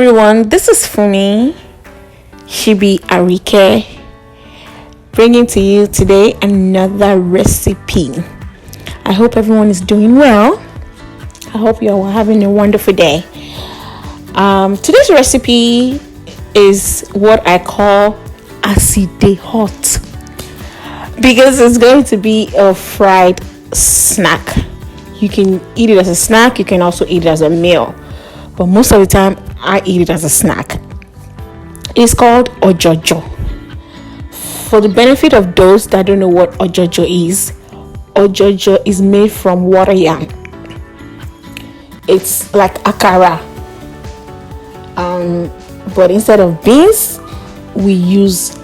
everyone, this is Fumi Sibiarike, bringing to you today another recipe. I hope everyone is doing well. I hope you are having a wonderful day. Today's recipe is what I call acide hot, because it's going to be a fried snack. You can eat it as a snack, you can also eat it as a meal, but most of the time I eat it as a snack. It's called Ojojo. For the benefit of those that don't know what Ojojo is made from water yam. It's like akara, but instead of beans we use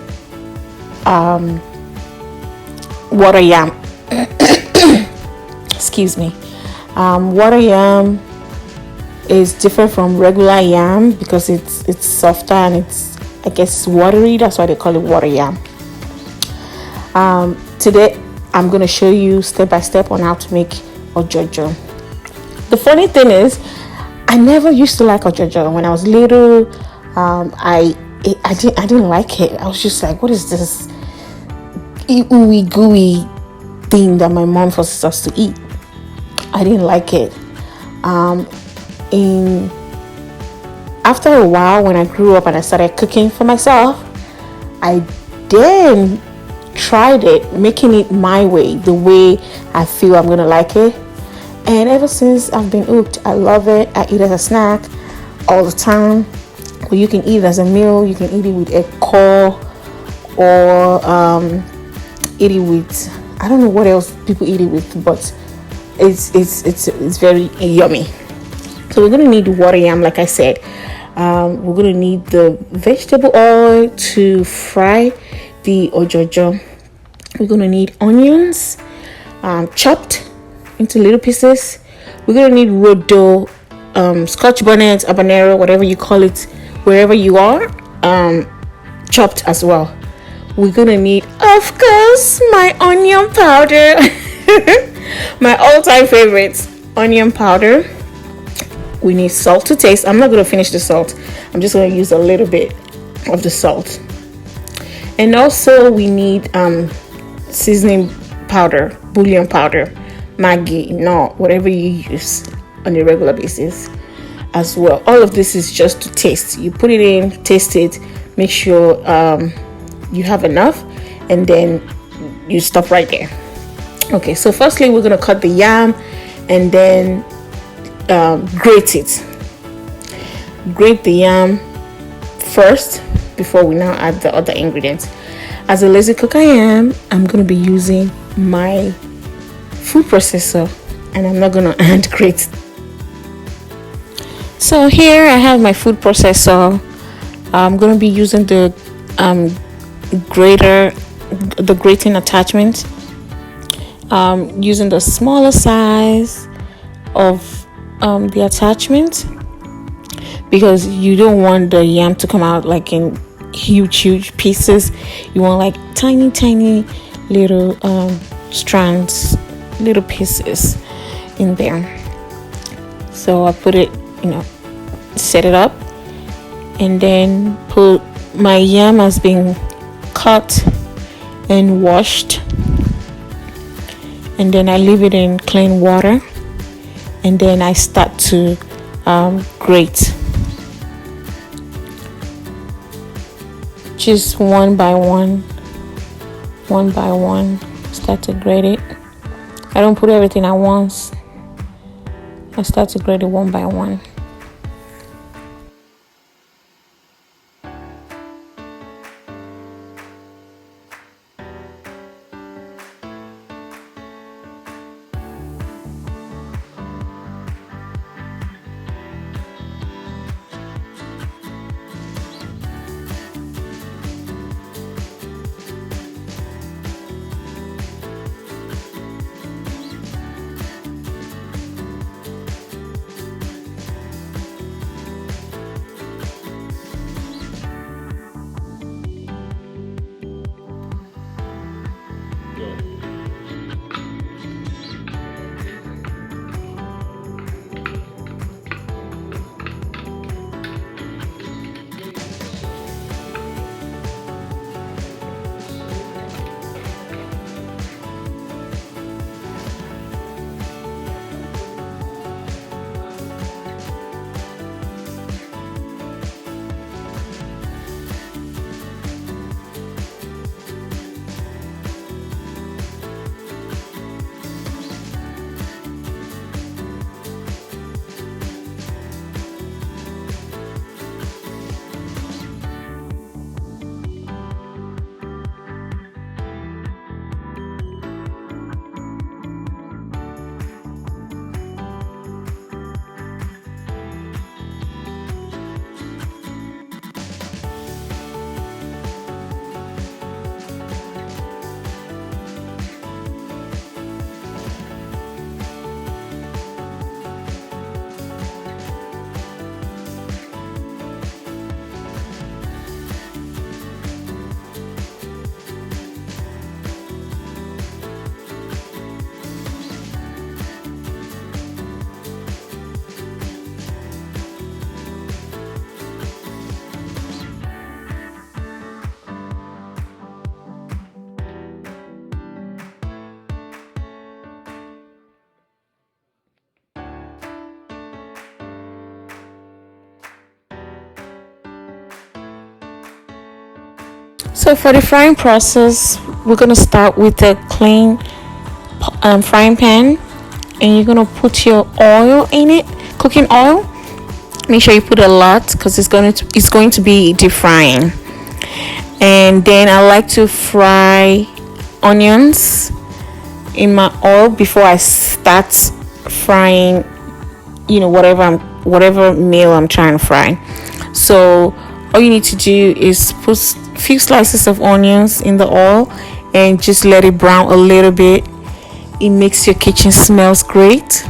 water yam. Excuse me. Water yam is different from regular yam because it's softer and it's watery. That's why they call it water yam. Today I'm going to show you step by step on how to make Ojojo. The funny thing is, I never used to like Ojojo. When I was little, I didn't like it. I was just like, what is this ooey gooey thing that my mom forces us to eat? I didn't like it. After a while, when I grew up and I started cooking for myself, I then tried it, making it my way, the way I feel I'm gonna like it. And ever since, I've been hooked. I love it. I eat it as a snack all the time. Or you can eat it as a meal. You can eat it with a core, or eat it with, I don't know what else people eat it with, but it's very yummy. So we're gonna need water yam, like I said. We're gonna need the vegetable oil to fry the Ojojo. We're gonna need onions, chopped into little pieces. We're gonna need rodo, scotch bonnet, habanero, whatever you call it, wherever you are, chopped as well. We're gonna need, of course, my onion powder. My all-time favorites, onion powder. We need salt to taste. I'm not going to finish the salt. I'm just going to use a little bit of the salt. And also we need seasoning powder, bouillon powder, Maggi, whatever you use on a regular basis as well. All of this is just to taste. You put it in, taste it, make sure you have enough, and then you stop right there. Okay, so firstly we're going to cut the yam and then grate it. Grate the yam first before we now add the other ingredients. As a lazy cook I am, I'm going to be using my food processor and I'm not going to hand grate. So here I have my food processor. I'm going to be using the grating attachment. Using the smaller size of the attachment, because you don't want the yam to come out like in huge pieces. You want like tiny little strands, little pieces in there. So I put it, set it up, and then put my yam has been cut and washed, and then I leave it in clean water, and then I start to grate, just one by one, start to grate it. I don't put everything at once. I start to grate it one by one. So for the frying process, we're gonna start with a clean frying pan, and you're gonna put your oil in it, cooking oil. Make sure you put a lot because it's going to be deep frying. And then I like to fry onions in my oil before I start frying, whatever meal I'm trying to fry. So all you need to do is put a few slices of onions in the oil and just let it brown a little bit. It makes your kitchen smells great.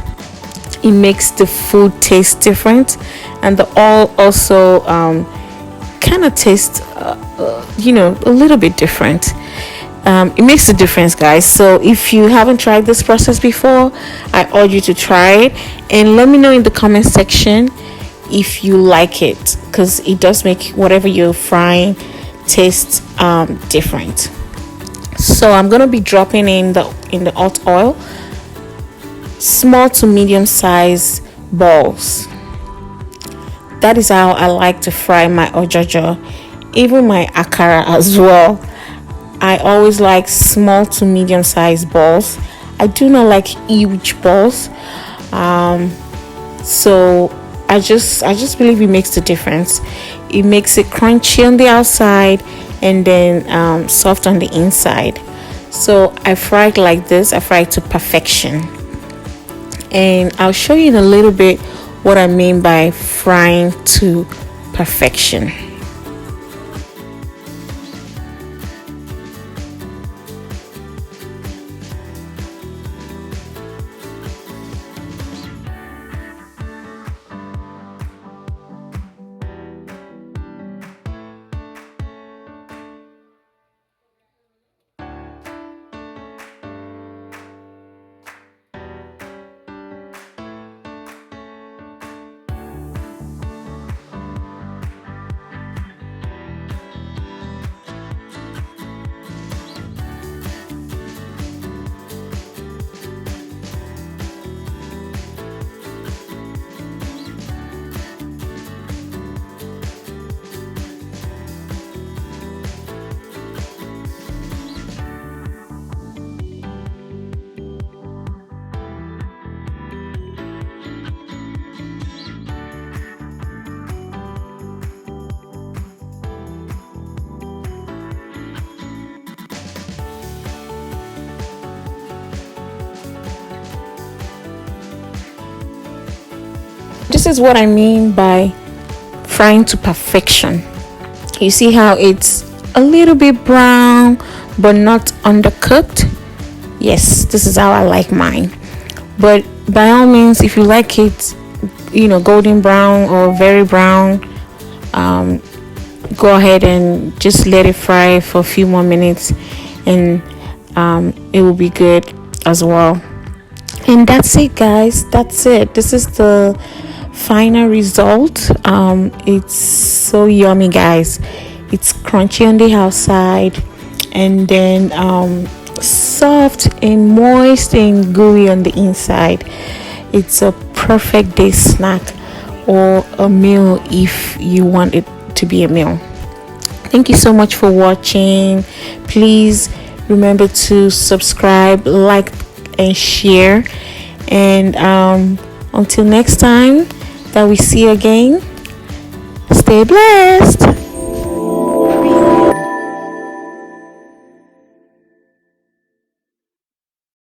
It makes the food taste different, and the oil also kind of tastes a little bit different. It makes a difference, guys. So if you haven't tried this process before, I urge you to try it and let me know in the comment section if you like it, because it does make whatever you're frying taste different. So I'm gonna be dropping in the hot oil small to medium size balls. That is how I like to fry my ojojo, even my akara as well. I always like small to medium size balls. I do not like huge balls. So I just believe it makes the difference. It makes it crunchy on the outside and then soft on the inside. So I fry it like this. I fry it to perfection, and I'll show you in a little bit what I mean by frying to perfection. This is what I mean by frying to perfection. You see how it's a little bit brown but not undercooked? Yes, this is how I like mine. But by all means, if you like it, golden brown or very brown, go ahead and just let it fry for a few more minutes, and it will be good as well. And that's it, guys. That's it. This is the final result. It's so yummy, guys. It's crunchy on the outside and then soft and moist and gooey on the inside. It's a perfect day snack or a meal if you want it to be a meal. Thank you so much for watching. Please remember to subscribe, like, and share. And until next time that we see again, stay blessed.